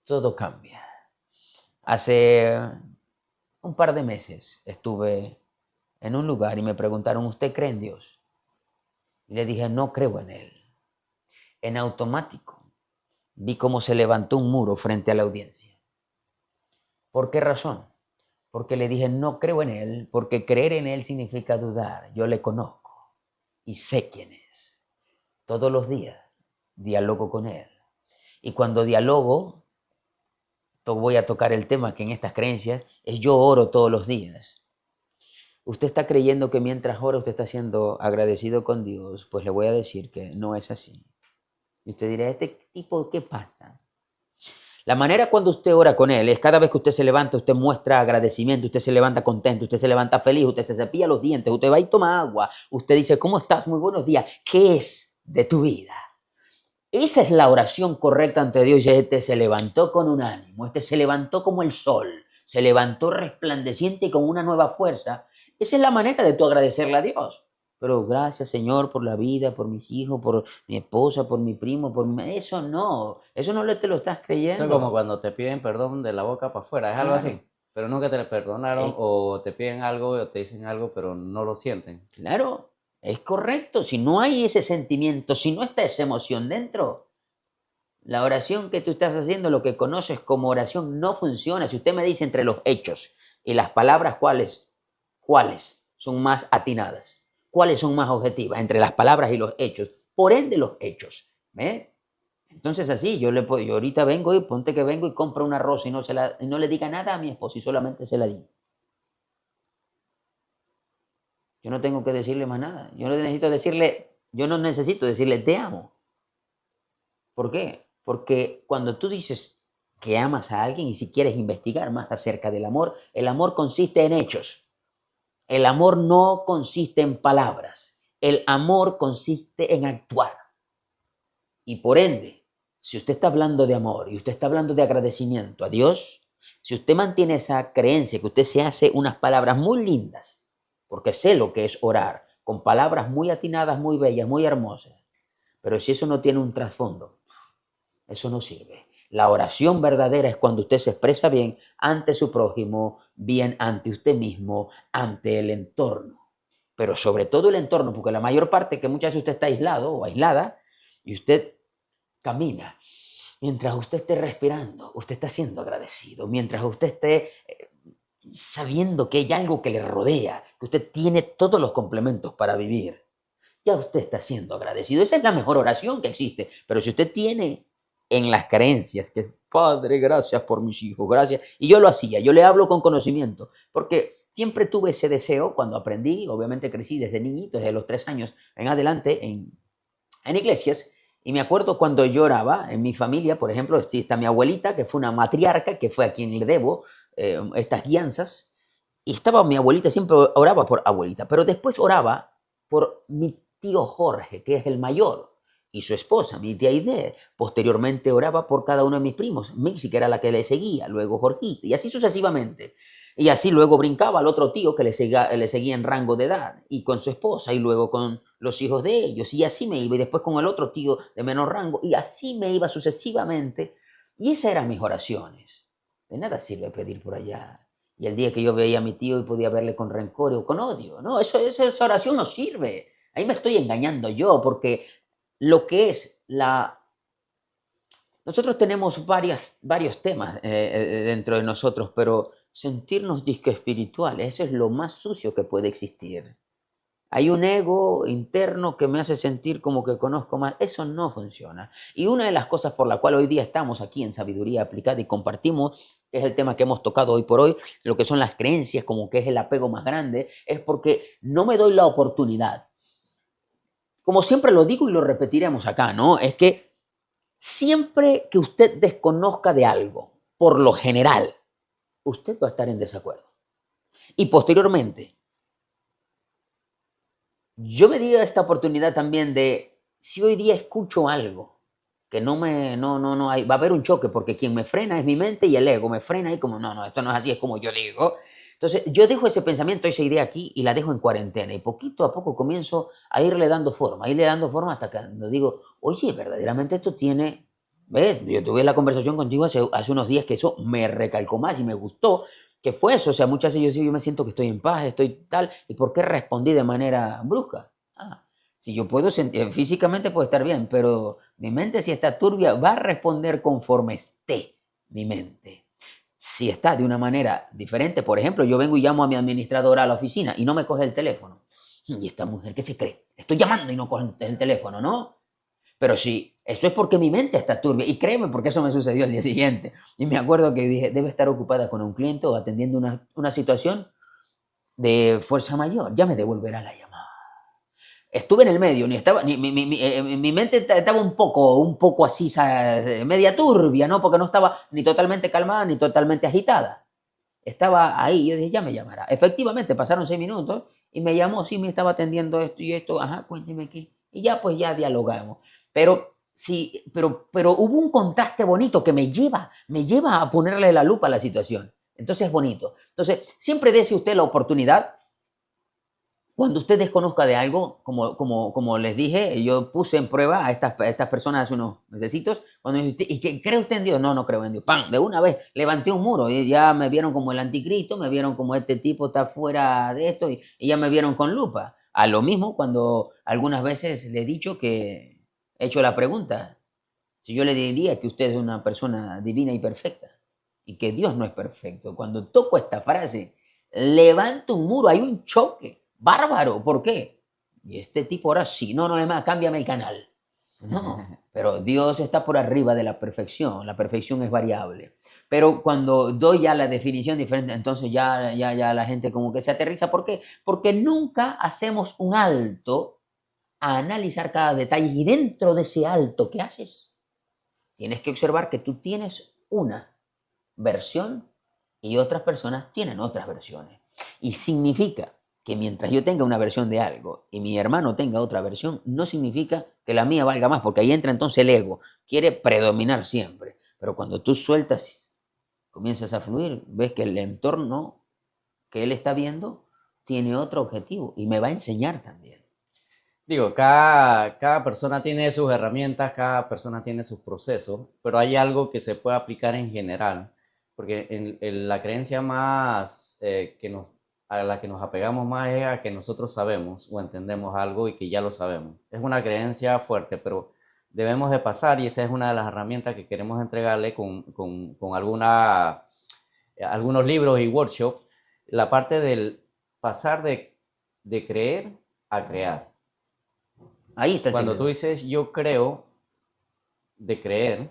todo cambia. Hace un par de meses estuve en un lugar y me preguntaron, ¿usted cree en Dios? Y le dije, no creo en Él. En automático vi cómo se levantó un muro frente a la audiencia. ¿Por qué razón? Porque le dije, no creo en Él, porque creer en Él significa dudar. Yo le conozco y sé quién es. Todos los días dialogo con Él. Y cuando dialogo, voy a tocar el tema que en estas creencias es yo oro todos los días. Usted está creyendo que mientras ora usted está siendo agradecido con Dios, pues le voy a decir que no es así. Y usted dirá, ¿este tipo qué pasa? La manera cuando usted ora con Él es cada vez que usted se levanta, usted muestra agradecimiento, usted se levanta contento, usted se levanta feliz, usted se cepilla los dientes, usted va y toma agua, usted dice, ¿cómo estás? Muy buenos días. ¿Qué es de tu vida? Esa es la oración correcta ante Dios. Y este se levantó con un ánimo, este se levantó como el sol, se levantó resplandeciente y con una nueva fuerza. Esa es la manera de tú agradecerle a Dios. Pero gracias, Señor, por la vida, por mis hijos, por mi esposa, por mi primo, eso no te lo estás Eso es como creyendo. cuando te piden perdón de la boca para afuera, es algo Claro, así. Pero nunca te le perdonaron eh, o te piden algo o te dicen algo, pero no lo sienten. claro, es correcto. Si no hay ese sentimiento, si no está esa emoción dentro, la oración que tú estás haciendo, lo que conoces como oración, no funciona. Si usted me dice entre los hechos y las palabras, ¿cuáles son más atinadas? ¿Cuáles son más objetivas? Entre las palabras y los hechos. Por ende, los hechos. ¿Ve? Entonces así, yo ahorita vengo y ponte que vengo y compro un arroz y no le diga nada a mi esposa y solamente se la di. Yo no tengo que decirle más nada. Yo no necesito decirle te amo. ¿Por qué? Porque cuando tú dices que amas a alguien y si quieres investigar más acerca del amor, el amor consiste en hechos. El amor no consiste en palabras. El amor consiste en actuar. Y por ende, si usted está hablando de amor y usted está hablando de agradecimiento a Dios, si usted mantiene esa creencia que usted se hace unas palabras muy lindas, porque sé lo que es orar, con palabras muy atinadas, muy bellas, muy hermosas, pero si eso no tiene un trasfondo, eso no sirve. La oración verdadera es cuando usted se expresa bien ante su prójimo, bien ante usted mismo, ante el entorno. Pero sobre todo el entorno, porque la mayor parte que muchas veces usted está aislado o aislada y usted camina. Mientras usted esté respirando, usted está siendo agradecido. Mientras usted esté sabiendo que hay algo que le rodea, que usted tiene todos los complementos para vivir. ya usted está siendo agradecido. Esa es la mejor oración que existe. Pero si usted tiene en las creencias que, Padre, gracias por mis hijos, gracias. Y yo lo hacía, yo le hablo con conocimiento, porque siempre tuve ese deseo cuando aprendí, obviamente crecí desde niñito, desde los 3 años en adelante en iglesias, y me acuerdo cuando yo oraba en mi familia, por ejemplo, está mi abuelita, que fue una matriarca, que fue a quien le debo estas guianzas, y estaba mi abuelita, siempre oraba por abuelita, pero después oraba por mi tío Jorge, que es el mayor, y su esposa, mi tía Aide. Posteriormente oraba por cada uno de mis primos, Mixi, que era la que le seguía, luego Jorgito, y así sucesivamente. Y así luego brincaba al otro tío que le seguía en rango de edad, y con su esposa, y luego con los hijos de ellos, y así me iba, y después con el otro tío de menor rango, y así me iba sucesivamente. Y esas eran mis oraciones. De nada sirve pedir por allá. Y el día que yo veía a mi tío y podía verle con rencor o con odio, no, esa oración no sirve. Ahí me estoy engañando yo, porque lo que es la... Nosotros tenemos varios temas dentro de nosotros, pero sentirnos disque espirituales, eso es lo más sucio que puede existir. Hay un ego interno que me hace sentir como que conozco más. Eso no funciona. Y una de las cosas por la cual hoy día estamos aquí en Sabiduría Aplicada y compartimos, que es el tema que hemos tocado hoy por hoy, lo que son las creencias, como que es el apego más grande, es porque no me doy la oportunidad. Como siempre lo digo y lo repetiremos acá, ¿no? Es que siempre que usted desconozca de algo, por lo general, usted va a estar en desacuerdo. Y posteriormente, yo me di esta oportunidad también de, si hoy día escucho algo que no hay, va a haber un choque, porque quien me frena es mi mente y el ego me frena y como, no, esto no es así, es como yo digo. Entonces, yo dejo ese pensamiento, esa idea aquí y la dejo en cuarentena y poquito a poco comienzo a irle dando forma hasta que digo, oye, verdaderamente esto tiene, ¿ves? Yo tuve la conversación contigo hace unos días que eso me recalcó más y me gustó, que fue eso, o sea, muchas veces yo me siento que estoy en paz, estoy tal, ¿y por qué respondí de manera brusca? Si yo puedo sentir, físicamente puedo estar bien, pero mi mente si está turbia va a responder conforme esté mi mente. Si está de una manera diferente, por ejemplo, yo vengo y llamo a mi administradora a la oficina y no me coge el teléfono. ¿Y esta mujer qué se cree? Estoy llamando y no coge el teléfono, ¿no? Pero sí, eso es porque mi mente está turbia. Y créeme, porque eso me sucedió al día siguiente. Y me acuerdo que dije, debe estar ocupada con un cliente o atendiendo una situación de fuerza mayor. Ya me devolverá la llamada. Estuve en el medio, mi mente estaba un poco así, media turbia, ¿no? Porque no estaba ni totalmente calmada ni totalmente agitada. Estaba ahí, yo dije, ya me llamará. Efectivamente, pasaron 6 minutos y me llamó, sí, me estaba atendiendo esto y esto, ajá, cuénteme qué. Y ya, pues ya dialogamos. Pero sí, pero hubo un contraste bonito que me lleva a ponerle la lupa a la situación. Entonces es bonito. Entonces, siempre dése usted la oportunidad. Cuando usted desconozca de algo, como les dije, yo puse en prueba a estas personas hace unos mesecitos, cuando me dice, ¿y qué cree usted en Dios? No, no creo en Dios. ¡Pam! De una vez levanté un muro y ya me vieron como el anticristo, me vieron como este tipo está fuera de esto y ya me vieron con lupa. A lo mismo cuando algunas veces le he dicho que he hecho la pregunta, si yo le diría que usted es una persona divina y perfecta y que Dios no es perfecto, cuando toco esta frase, levanto un muro, hay un choque. Bárbaro, ¿por qué? Y este tipo ahora sí, no, es más, cámbiame el canal. No, pero Dios está por arriba de la perfección es variable. Pero cuando doy ya la definición diferente, entonces ya la gente como que se aterriza. ¿Por qué? Porque nunca hacemos un alto a analizar cada detalle y dentro de ese alto, ¿qué haces? Tienes que observar que tú tienes una versión y otras personas tienen otras versiones. Y significa que mientras yo tenga una versión de algo y mi hermano tenga otra versión, no significa que la mía valga más, porque ahí entra entonces el ego, quiere predominar siempre. Pero cuando tú sueltas, comienzas a fluir, ves que el entorno que él está viendo tiene otro objetivo y me va a enseñar también. Digo, cada persona tiene sus herramientas, cada persona tiene sus procesos, pero hay algo que se puede aplicar en general, porque en la creencia más a la que nos apegamos más es a que nosotros sabemos o entendemos algo y que ya lo sabemos. Es una creencia fuerte, pero debemos de pasar y esa es una de las herramientas que queremos entregarle con algunos libros y workshops, la parte del pasar de creer a crear. Ahí está el Cuando tú secreto. dices yo creo de creer,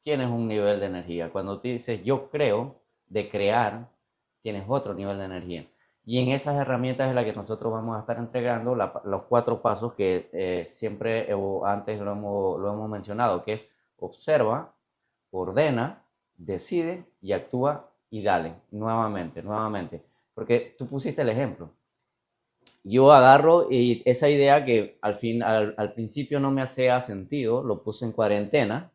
tienes un nivel de energía. Cuando tú dices yo creo de crear, tienes otro nivel de energía. Y en esas herramientas es la que nosotros vamos a estar entregando los 4 pasos que siempre o antes lo hemos mencionado, que es observa, ordena, decide y actúa y dale, nuevamente, nuevamente. Porque tú pusiste el ejemplo. Yo agarro y esa idea que al principio no me hacía sentido, lo puse en cuarentena,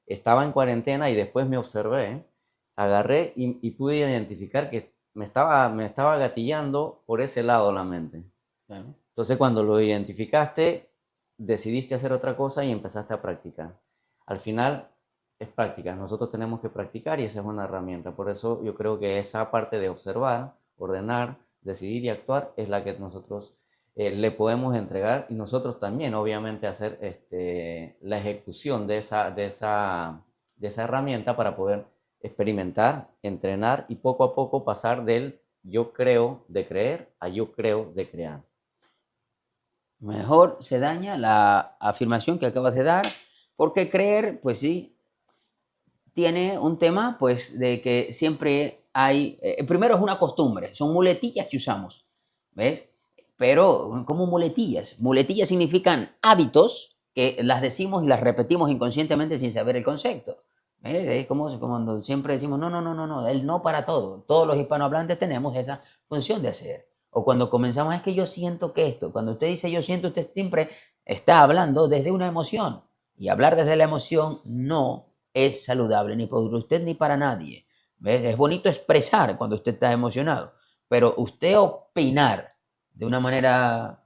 estaba en cuarentena y después me observé, agarré y pude identificar que me estaba gatillando por ese lado la mente. Claro. Entonces cuando lo identificaste, decidiste hacer otra cosa y empezaste a practicar. Al final es práctica, nosotros tenemos que practicar y esa es una herramienta. Por eso yo creo que esa parte de observar, ordenar, decidir y actuar es la que nosotros le podemos entregar y nosotros también obviamente hacer la ejecución de esa herramienta para poder experimentar, entrenar y poco a poco pasar del yo creo de creer a yo creo de crear. Mejor se daña la afirmación que acabas de dar, porque creer, pues sí, tiene un tema, pues, de que siempre hay, primero es una costumbre, son muletillas que usamos, ¿ves? Pero, ¿cómo muletillas? Muletillas significan hábitos que las decimos y las repetimos inconscientemente sin saber el concepto. ¿Ves? Es como cuando siempre decimos, no, no, no, no, no, el no para todo. Todos los hispanohablantes tenemos esa función de hacer. O cuando comenzamos, es que yo siento que esto. Cuando usted dice yo siento, usted siempre está hablando desde una emoción. Y hablar desde la emoción no es saludable ni para usted ni para nadie. ¿Ves? Es bonito expresar cuando usted está emocionado, pero usted opinar de una manera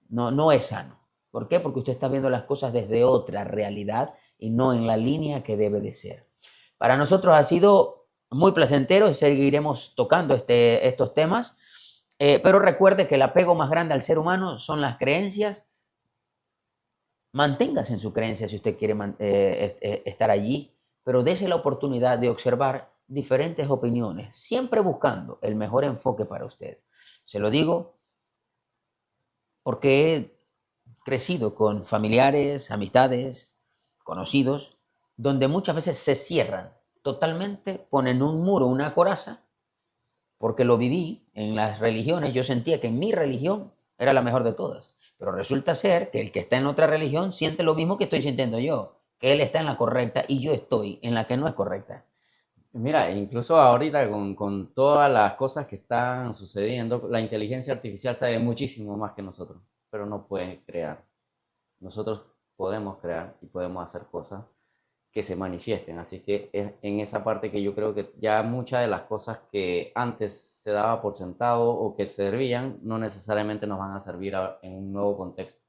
no es sano. ¿Por qué? Porque usted está viendo las cosas desde otra realidad y no en la línea que debe de ser. Para nosotros ha sido muy placentero y seguiremos tocando estos temas, pero recuerde que el apego más grande al ser humano son las creencias. Manténgase en su creencia si usted quiere estar allí, pero dése la oportunidad de observar diferentes opiniones, siempre buscando el mejor enfoque para usted. Se lo digo porque he crecido con familiares, amistades, conocidos, donde muchas veces se cierran totalmente, ponen un muro, una coraza, porque lo viví en las religiones. Yo sentía que en mi religión era la mejor de todas. Pero resulta ser que el que está en otra religión siente lo mismo que estoy sintiendo yo, que él está en la correcta y yo estoy en la que no es correcta. Mira, incluso ahorita con todas las cosas que están sucediendo, la inteligencia artificial sabe muchísimo más que nosotros, pero no puede crear. Nosotros podemos crear y podemos hacer cosas que se manifiesten. Así que es en esa parte que yo creo que ya muchas de las cosas que antes se daba por sentado o que servían, no necesariamente nos van a servir en un nuevo contexto.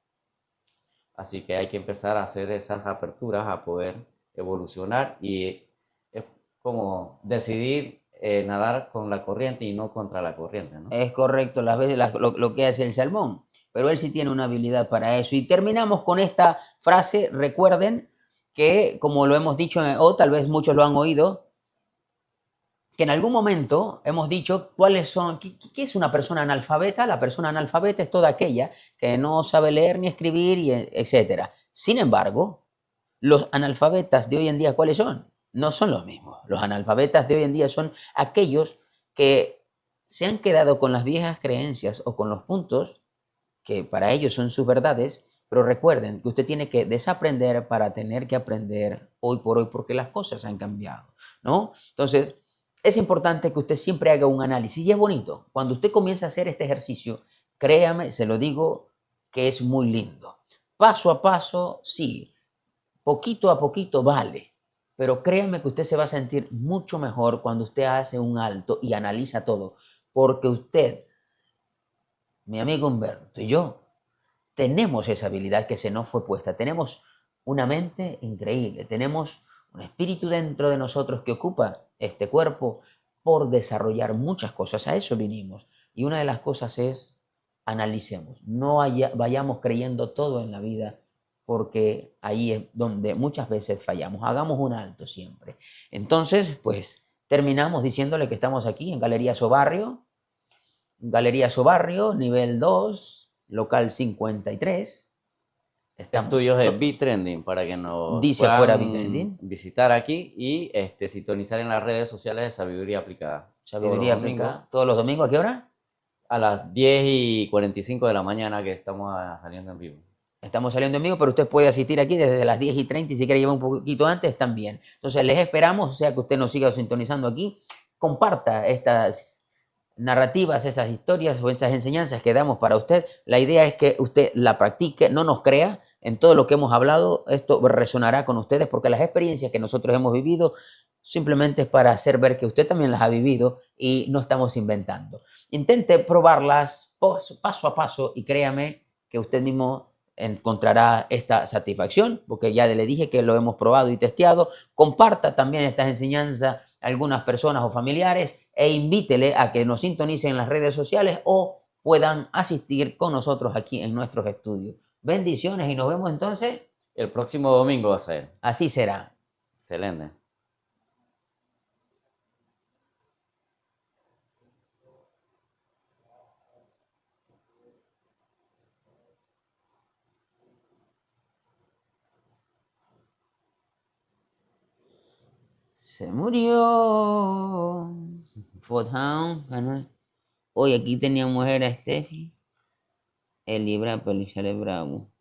Así que hay que empezar a hacer esas aperturas a poder evolucionar y es como decidir nadar con la corriente y no contra la corriente, ¿no? Es correcto las veces lo que hace el salmón, pero él sí tiene una habilidad para eso. Y terminamos con esta frase, recuerden que, como lo hemos dicho, o tal vez muchos lo han oído, que en algún momento hemos dicho cuáles son, qué es una persona analfabeta. La persona analfabeta es toda aquella que no sabe leer ni escribir, y etcétera. Sin embargo, los analfabetas de hoy en día, ¿cuáles son? No son los mismos. Los analfabetas de hoy en día son aquellos que se han quedado con las viejas creencias o con los puntos que para ellos son sus verdades, pero recuerden que usted tiene que desaprender para tener que aprender hoy por hoy, porque las cosas han cambiado, ¿no? Entonces, es importante que usted siempre haga un análisis y es bonito. Cuando usted comienza a hacer este ejercicio, créame, se lo digo, que es muy lindo. Paso a paso, sí, poquito a poquito vale, pero créame que usted se va a sentir mucho mejor cuando usted hace un alto y analiza todo, porque usted, mi amigo Humberto y yo, tenemos esa habilidad que se nos fue puesta. Tenemos una mente increíble, tenemos un espíritu dentro de nosotros que ocupa este cuerpo por desarrollar muchas cosas. A eso vinimos. Y una de las cosas es analicemos, no vayamos creyendo todo en la vida, porque ahí es donde muchas veces fallamos. Hagamos un alto siempre. Entonces, pues terminamos diciéndole que estamos aquí en Galería Sobarrio, nivel 2, local 53. Estamos, Estudios de Bitrending para que nos dice afuera puedan Bitrending. visitar aquí y sintonizar en las redes sociales de Sabiduría Aplicada. Sabiduría aplicada. ¿Todos los domingos a qué hora? A las 10:45 de la mañana que estamos saliendo en vivo. Estamos saliendo en vivo, pero usted puede asistir aquí desde las 10:30 y si quiere llevar un poquito antes también. Entonces les esperamos, o sea que usted nos siga sintonizando aquí. Comparta estas narrativas, esas historias o esas enseñanzas que damos para usted. La idea es que usted la practique, no nos crea en todo lo que hemos hablado. Esto resonará con ustedes porque las experiencias que nosotros hemos vivido simplemente es para hacer ver que usted también las ha vivido y no estamos inventando. Intente probarlas paso a paso y créame que usted mismo encontrará esta satisfacción, porque ya le dije que lo hemos probado y testeado. Comparta también estas enseñanzas a algunas personas o familiares e invítele a que nos sintonicen en las redes sociales o puedan asistir con nosotros aquí en nuestros estudios. Bendiciones y nos vemos entonces. El próximo domingo va a ser. Así será. Excelente. Se murió. Foothound ganó. Hoy aquí tenía mujer a Steffi. El Libra, pero Bravo.